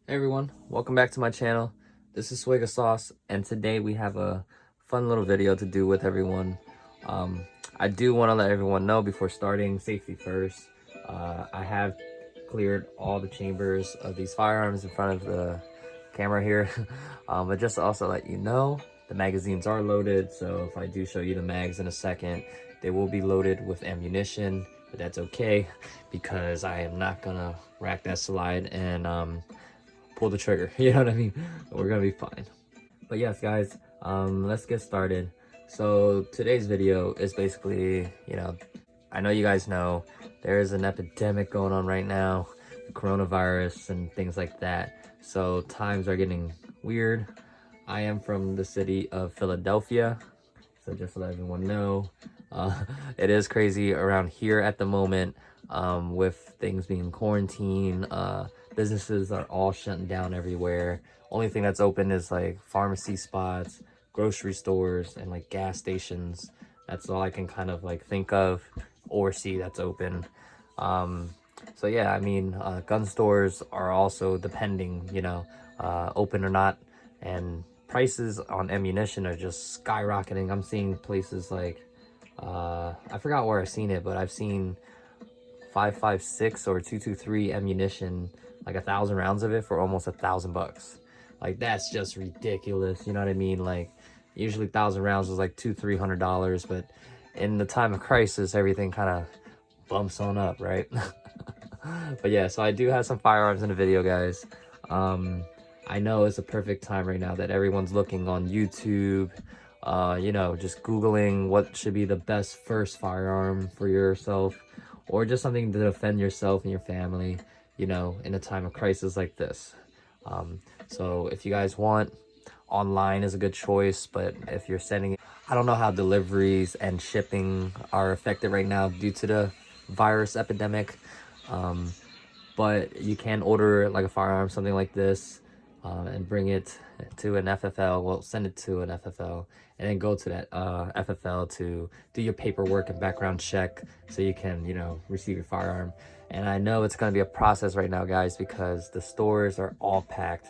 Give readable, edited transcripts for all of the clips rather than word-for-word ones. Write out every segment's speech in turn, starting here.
Hey everyone, welcome back to my channel. This is Swig of Sauce, and today we have a fun little video to do with everyone. I do want to let everyone know before starting, safety first. I have cleared all the chambers of these firearms in front of the camera here, but just to also let you know, the magazines are loaded, so if I do show you the mags in a second, they will be loaded with ammunition, but that's okay because I am not gonna rack that slide and pull the trigger. You know what I mean? We're gonna be fine. But yes, guys, let's get started. So today's video is basically, I know you guys know there is an epidemic going on right now, the coronavirus and things like that. So times are getting weird. I am from the city of Philadelphia, so just to let everyone know, it is crazy around here at the moment, with things being quarantined. Businesses are all shutting down everywhere. Only thing that's open is like pharmacy spots, grocery stores, and like gas stations. That's all I can kind of like think of or see that's open. So yeah, I mean, gun stores are also depending, open or not, and prices on ammunition are just skyrocketing. I'm seeing places like, I forgot where I've seen it, but I've seen 5.56 or 2.23 ammunition, like 1,000 rounds of it for almost $1,000. Like that's just ridiculous. You know what I mean? Like usually 1,000 rounds is like $200-300, but in the time of crisis, everything kind of bumps on up, right? But yeah, so I do have some firearms in the video, guys. I know it's a perfect time right now that everyone's looking on YouTube, just Googling what should be the best first firearm for yourself, or just something to defend yourself and your family, in a time of crisis like this. So if you guys want, online is a good choice, but if you're sending, I don't know how deliveries and shipping are affected right now due to the virus epidemic. Um, but you can order like a firearm, something like this, and bring it to an FFL. Well, send it to an FFL, and then go to that FFL to do your paperwork and background check, so you can, receive your firearm. And I know it's going to be a process right now, guys, because the stores are all packed.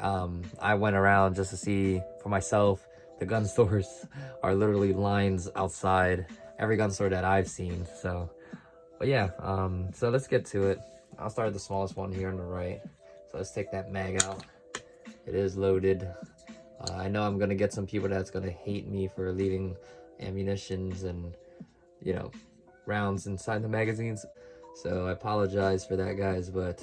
I went around just to see for myself. The gun stores are literally lines outside every gun store that I've seen. So, but yeah, so let's get to it. I'll start at the smallest one here on the right. So let's take that mag out. It is loaded. I know I'm gonna get some people that's gonna hate me for leaving ammunitions and, rounds inside the magazines. So I apologize for that, guys, but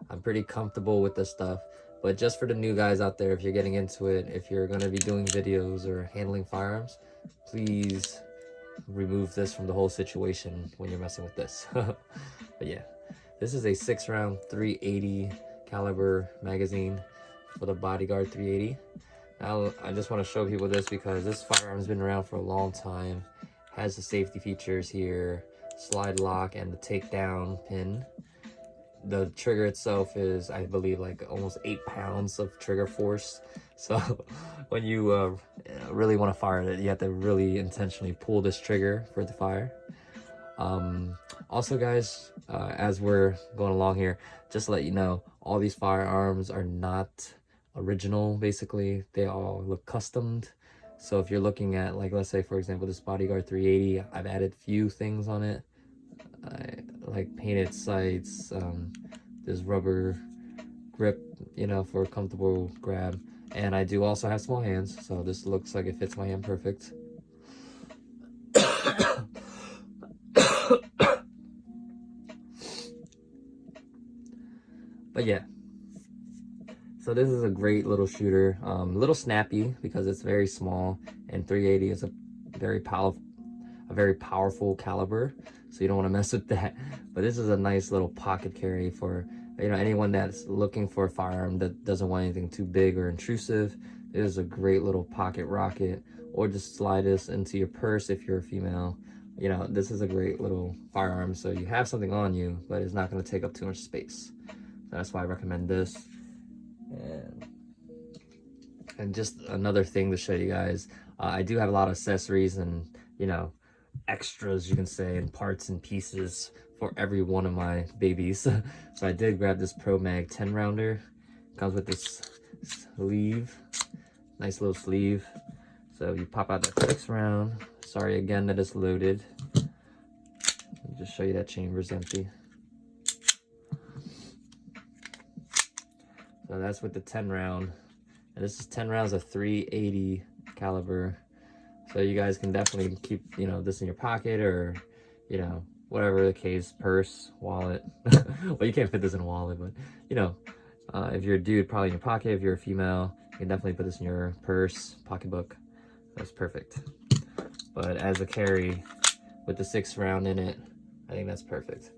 I'm pretty comfortable with this stuff. But just for the new guys out there, if you're getting into it, if you're gonna be doing videos or handling firearms, please remove this from the whole situation when you're messing with this. But yeah, this is a 6-round 380 caliber magazine for the Bodyguard 380. Now I just want to show people this because this firearm's been around for a long time. Has the safety features here, slide lock, and the takedown pin. The trigger itself is, I believe, like almost 8 pounds of trigger force. So when you really want to fire it, you have to really intentionally pull this trigger for it to fire. Also, guys, as we're going along here, just to let you know, all these firearms are not original. Basically, they all look customed. So if you're looking at, like, let's say for example this Bodyguard 380, I've added few things on it. I like painted sights, this rubber grip, for a comfortable grab, and I do also have small hands, so this looks like it fits my hand perfect. But yeah, so this is a great little shooter, little snappy because it's very small, and 380 is a very powerful caliber, so you don't want to mess with that. But this is a nice little pocket carry for, anyone that's looking for a firearm that doesn't want anything too big or intrusive. This is a great little pocket rocket, or just slide this into your purse if you're a female. This is a great little firearm, so you have something on you, but it's not going to take up too much space. So that's why I recommend this. And just another thing to show you guys, I do have a lot of accessories and, extras, you can say, and parts and pieces for every one of my babies. So I did grab this Pro Mag 10 rounder. Comes with this sleeve, nice little sleeve. So you pop out that 6 round. Sorry again that it's loaded. I'll just show you that chamber's empty. So that's with the 10 round. And this is 10 rounds of 380 caliber. So you guys can definitely keep, you know, this in your pocket, or, you know, whatever the case, purse, wallet. Well, you can't fit this in a wallet, but, you know, if you're a dude, probably in your pocket. If you're a female, you can definitely put this in your purse, pocketbook. That's perfect. But as a carry with the 6 round in it, I think that's perfect.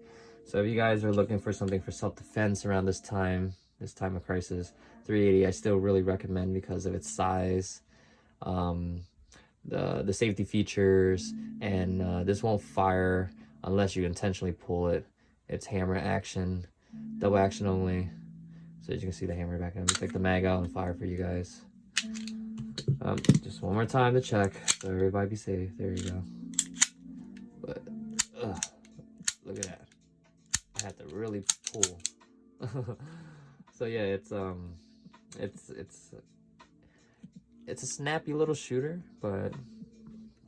So if you guys are looking for something for self-defense around this time of crisis, 380 I still really recommend because of its size, the safety features, and this won't fire unless you intentionally pull it. It's hammer action, double action only. So as you can see the hammer back. Let me take the mag out and fire for you guys. Just one more time to check, so everybody be safe. There you go. But look at that. I had to really pull. So yeah, it's a snappy little shooter, but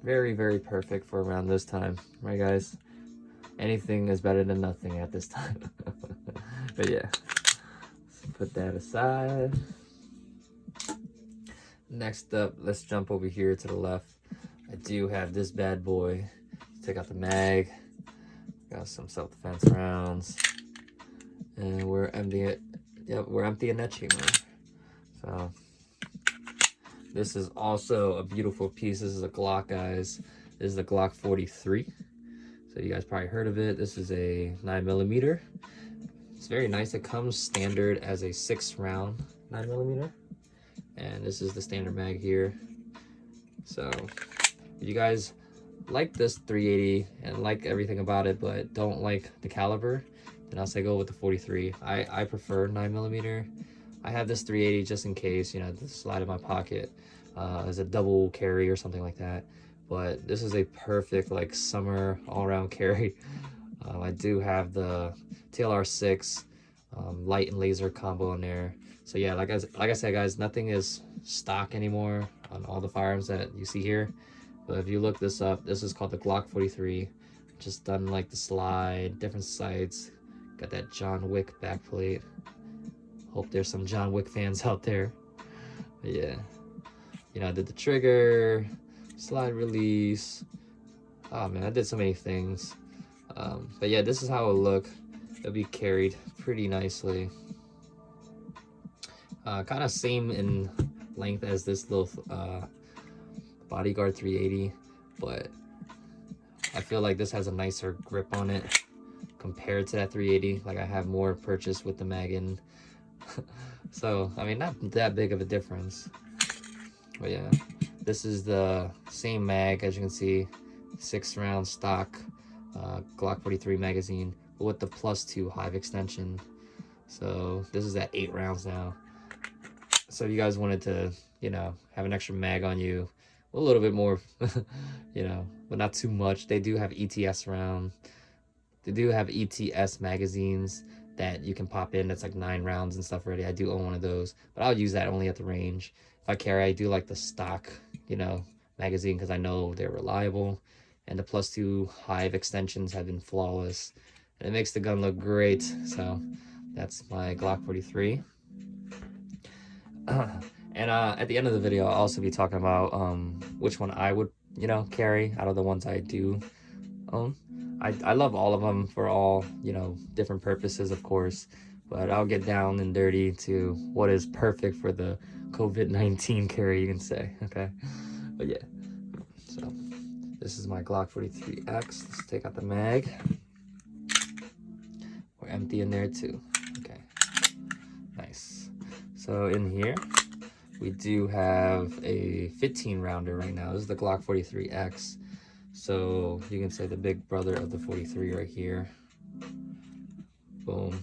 very, very perfect for around this time, right guys? Anything is better than nothing at this time. But yeah, let's put that aside. Next up, let's jump over here to the left. I do have this bad boy. Take out the mag. Got some self-defense rounds. And we're emptying it. Yep, we're emptying that chamber. So this is also a beautiful piece. This is a Glock, guys. This is the Glock 43. So you guys probably heard of it. This is a 9mm. It's very nice. It comes standard as a 6 round 9mm. And this is the standard mag here. So if you guys like this 380 and like everything about it, but don't like the caliber, then I'll say go with the 43. I prefer 9mm. I have this 380 just in case, you know, to slide in my pocket as a double carry or something like that. But this is a perfect like summer all-around carry. I do have the TLR6 light and laser combo in there. So yeah, like I said, guys, nothing is stock anymore on all the firearms that you see here. But if you look this up, this is called the Glock 43. Just done like the slide, different sights. Got that John Wick backplate. Hope there's some John Wick fans out there. But yeah, you know, I did the trigger, slide release. Oh man, I did so many things. But yeah, this is how it'll look. It'll be carried pretty nicely. Kind of same in length as this little Bodyguard 380, but I feel like this has a nicer grip on it compared to that 380. Like I have more purchase with the mag in. So I mean, not that big of a difference. But yeah, this is the same mag, as you can see, 6 round stock Glock 43 magazine, but with the +2 hive extension. So this is at 8 rounds now. So if you guys wanted to, you know, have an extra mag on you, a little bit more, you know, but not too much. They do have ETS round. They do have ETS magazines that you can pop in. That's like 9 rounds and stuff already. I do own one of those, but I'll use that only at the range. If I carry, I do like the stock, you know, magazine because I know they're reliable. And the +2 hive extensions have been flawless. And it makes the gun look great. So that's my Glock 43. And at the end of the video, I'll also be talking about which one I would, you know, carry out of the ones I do own. I love all of them for all, you know, different purposes, of course. But I'll get down and dirty to what is perfect for the COVID-19 carry, you can say, okay? But yeah, so this is my Glock 43X. Let's take out the mag. We're empty in there too. Okay, nice. So in here, we do have a 15 rounder right now. This is the Glock 43X. So you can say the big brother of the 43 right here. Boom.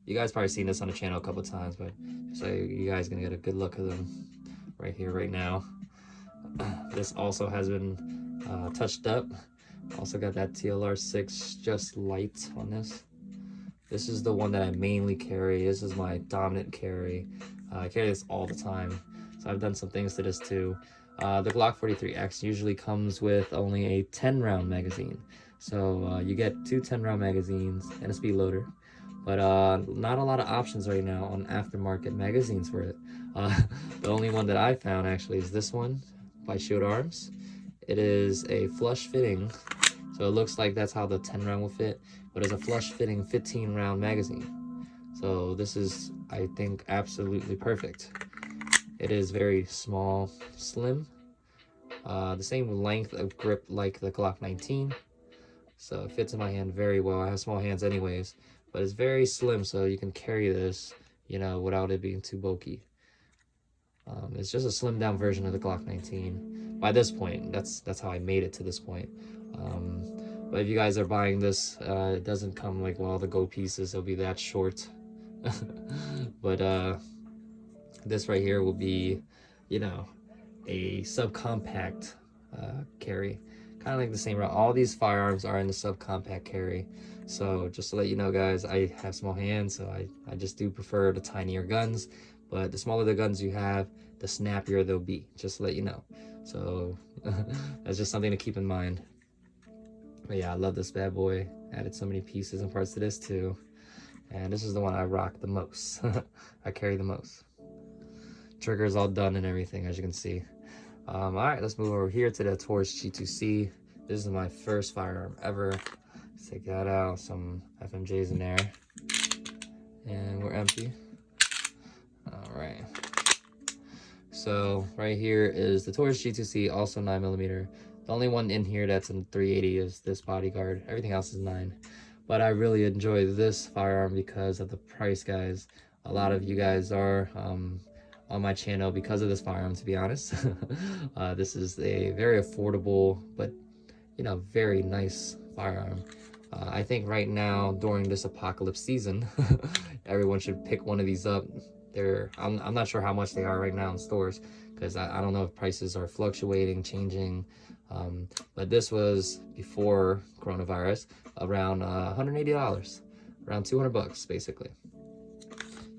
You guys probably seen this on the channel a couple times, but so you guys gonna get a good look at them right here, right now. This also has been touched up Also got that TLR6 just light on this. This is the one that I mainly carry. This is my dominant carry. I carry this all the time. So I've done some things to this too. The Glock 43X usually comes with only a 10 round magazine. So you get two 10 round magazines and a speed loader. But not a lot of options right now on aftermarket magazines for it. The only one that I found actually is this one by Shield Arms. It is a flush fitting, so it looks like that's how the 10 round will fit, but it's a flush fitting 15 round magazine. So this is, I think, absolutely perfect. It is very small, slim, the same length of grip like the Glock 19. So it fits in my hand very well. I have small hands anyways, but it's very slim, so you can carry this, you know, without it being too bulky. It's just a slimmed down version of the Glock 19. By this point, that's how I made it to this point. But if you guys are buying this, it doesn't come like with all the Go pieces. It'll be that short. But this right here will be, you know, a subcompact carry. Kind of like the same route. All these firearms are in the subcompact carry. So just to let you know, guys, I have small hands, so I just do prefer the tinier guns. But the smaller the guns you have, the snappier they'll be, just to let you know. So that's just something to keep in mind. But yeah, I love this bad boy. Added so many pieces and parts to this too. And this is the one I rock the most. I carry the most. Trigger's all done and everything, as you can see. All right, let's move over here to the Taurus G2C. This is my first firearm ever. Let's take that out. Some FMJs in there. And we're empty. All right. So right here is the Taurus G2C, also 9mm. The only one in here that's in 380 is this Bodyguard. Everything else is 9. But I really enjoy this firearm because of the price, guys. A lot of you guys are on my channel because of this firearm, to be honest. This is a very affordable, but, you know, very nice firearm. I think right now, during this apocalypse season, everyone should pick one of these up. I'm not sure how much they are right now in stores, because I don't know if prices are fluctuating, changing. But this was before coronavirus, around $180, around 200 bucks basically.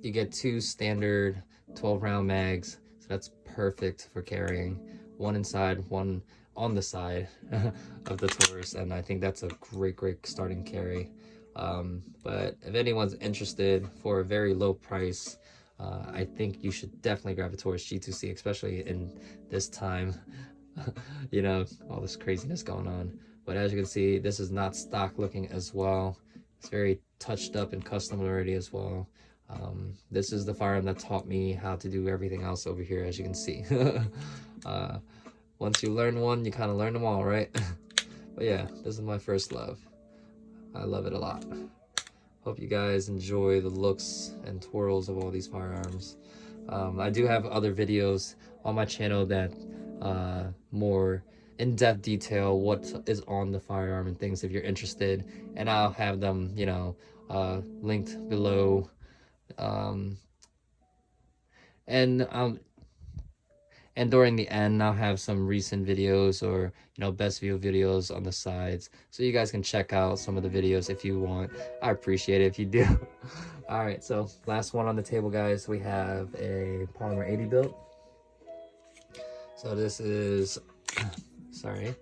You get two standard 12 round mags, so that's perfect for carrying. One inside, one on the side of the Taurus, and I think that's a great starting carry. But if anyone's interested for a very low price, I think you should definitely grab a Taurus G2C, especially in this time. You know, all this craziness going on. But as you can see, this is not stock looking as well. It's very touched up and custom already as well. This is the firearm that taught me how to do everything else over here, as you can see. Once you learn one, you kind of learn them all, right? But yeah, this is my first love. I love it a lot. Hope you guys enjoy the looks and twirls of all these firearms. I do have other videos on my channel that more in-depth detail what is on the firearm and things if you're interested, and I'll have them, you know, linked below. And during the end, I'll have some recent videos or, you know, best view videos on the sides, so you guys can check out some of the videos if you want. I appreciate it if you do. All right, so last one on the table, guys. We have a Polymer 80 build. So this is, sorry.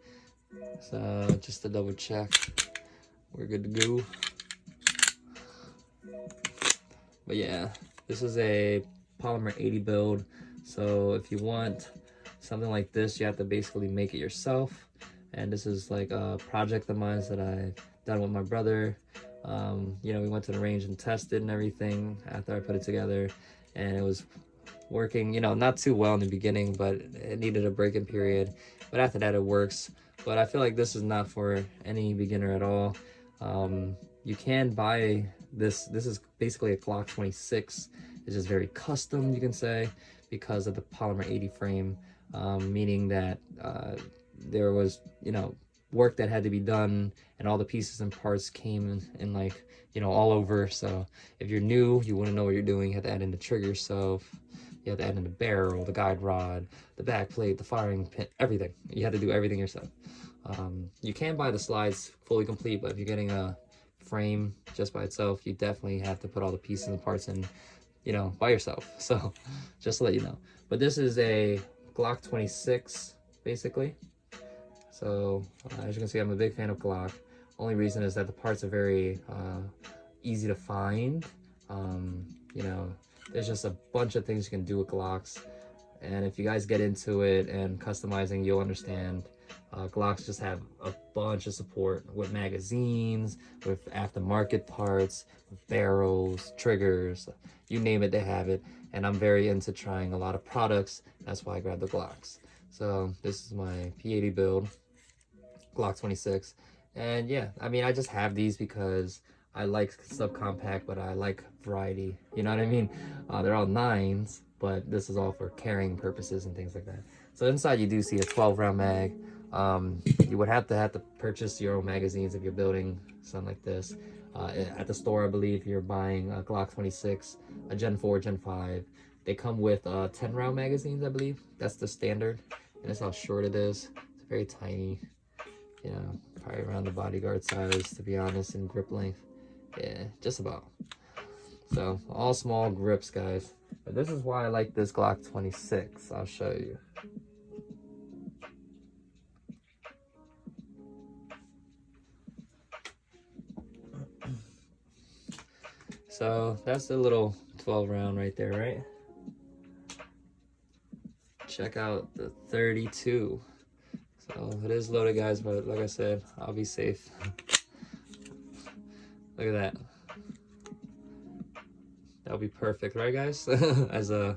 So just to double check, we're good to go. But yeah, this is a Polymer 80 build. So if you want something like this, you have to basically make it yourself. And this is like a project of mine that I've done with my brother. You know, we went to the range and tested and everything after I put it together, and it was working, you know, not too well in the beginning, but it needed a break-in period. But after that, it works. But I feel like this is not for any beginner at all. You can buy this. This is basically a Glock 26. It's just very custom, you can say, because of the Polymer 80 frame, meaning that there was, you know, work that had to be done, and all the pieces and parts came in like, you know, all over. So if you're new, you wouldn't know what you're doing. You have to add in the trigger yourself. You have to add in the barrel, the guide rod, the back plate, the firing pin, everything. You have to do everything yourself. You can buy the slides fully complete, but if you're getting a frame just by itself, you definitely have to put all the pieces and parts in, you know, by yourself. So just to let you know. But this is a Glock 26 basically. So as you can see, I'm a big fan of Glock. Only reason is that the parts are very easy to find. You know, there's just a bunch of things you can do with Glocks, and if you guys get into it and customizing, you'll understand. Glocks just have a bunch of support with magazines, with aftermarket parts, with barrels, triggers, you name it, they have it. And I'm very into trying a lot of products. That's why I grabbed the Glocks. So this is my P80 build, Glock 26. And yeah, I mean, I just have these because I like subcompact, but I like variety. You know what I mean? They're all 9s, but this is all for carrying purposes and things like that. So inside you do see a 12-round mag. You would have to purchase your own magazines if you're building something like this. At the store, I believe you're buying a Glock 26, a Gen 4, Gen 5. They come with 10-round magazines, I believe. That's the standard. And that's how short it is. It's very tiny. You know, probably around the Bodyguard size, to be honest, in grip length. Yeah, just about. So, all small grips, guys. But this is why I like this Glock 26. I'll show you. So, that's the little 12 round right there, right? Check out the 32. So, it is loaded, guys, but like I said, I'll be safe. Look at that. That'll be perfect, right, guys? As a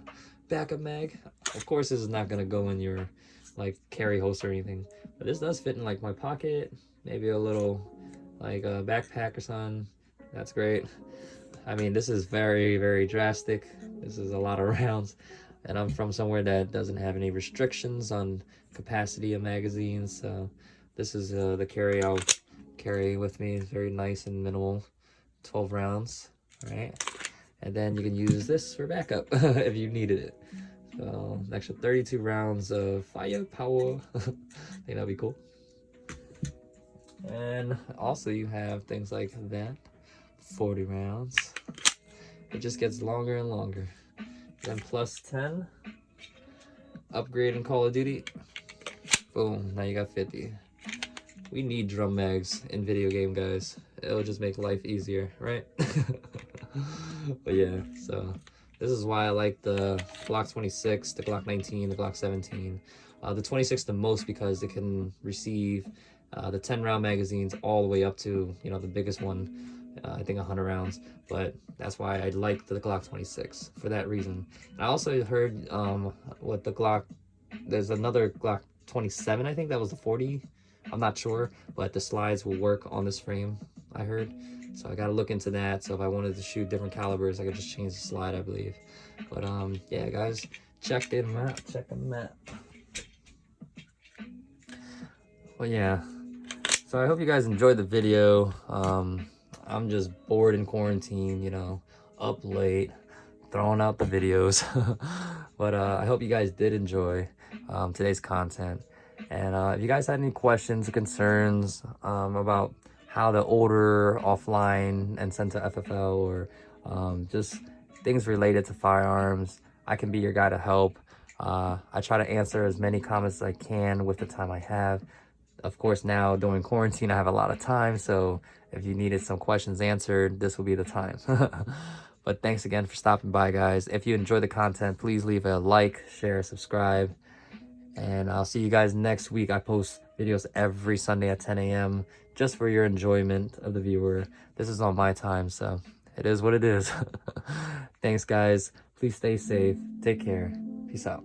backup mag. Of course, this is not gonna go in your like carry holster or anything, but this does fit in like my pocket, maybe a little like a backpack or something. That's great. I mean, this is very, very drastic. This is a lot of rounds, and I'm from somewhere that doesn't have any restrictions on capacity of magazines, so this is the carry I'll carry with me. It's very nice and minimal. 12 rounds, right? And then you can use this for backup if you needed it. So an extra 32 rounds of firepower. I think that'd be cool. And also you have things like that, 40 rounds. It just gets longer and longer. Then plus 10, upgrade in Call of Duty. Boom, now you got 50. We need drum mags in video game, guys. It'll just make life easier, right? But yeah, so this is why I like the Glock 26, the Glock 19, the Glock 17. The 26 the most because it can receive the 10-round magazines all the way up to, you know, the biggest one, I think 100 rounds. But that's why I like the Glock 26 for that reason. And I also heard with the Glock, there's another Glock 27, I think that was the 40. I'm not sure, but the slides will work on this frame, I heard. So I gotta look into that. So if I wanted to shoot different calibers, I could just change the slide, I believe. But yeah, guys, check them out. Check them out. Well, yeah. So I hope you guys enjoyed the video. I'm just bored in quarantine, you know, up late, throwing out the videos. But I hope you guys did enjoy today's content. And if you guys had any questions or concerns about how to order offline and send to FFL, or just things related to firearms, I can be your guy to help. I try to answer as many comments as I can with the time I have. Of course, now during quarantine, I have a lot of time, so if you needed some questions answered, this will be the time. But thanks again for stopping by, guys. If you enjoy the content, please leave a like, share, subscribe. And I'll see you guys next week. I post videos every Sunday at 10 a.m. just for your enjoyment of the viewer. This is on my time, so it is what it is. Thanks, guys. Please stay safe. Take care. Peace out.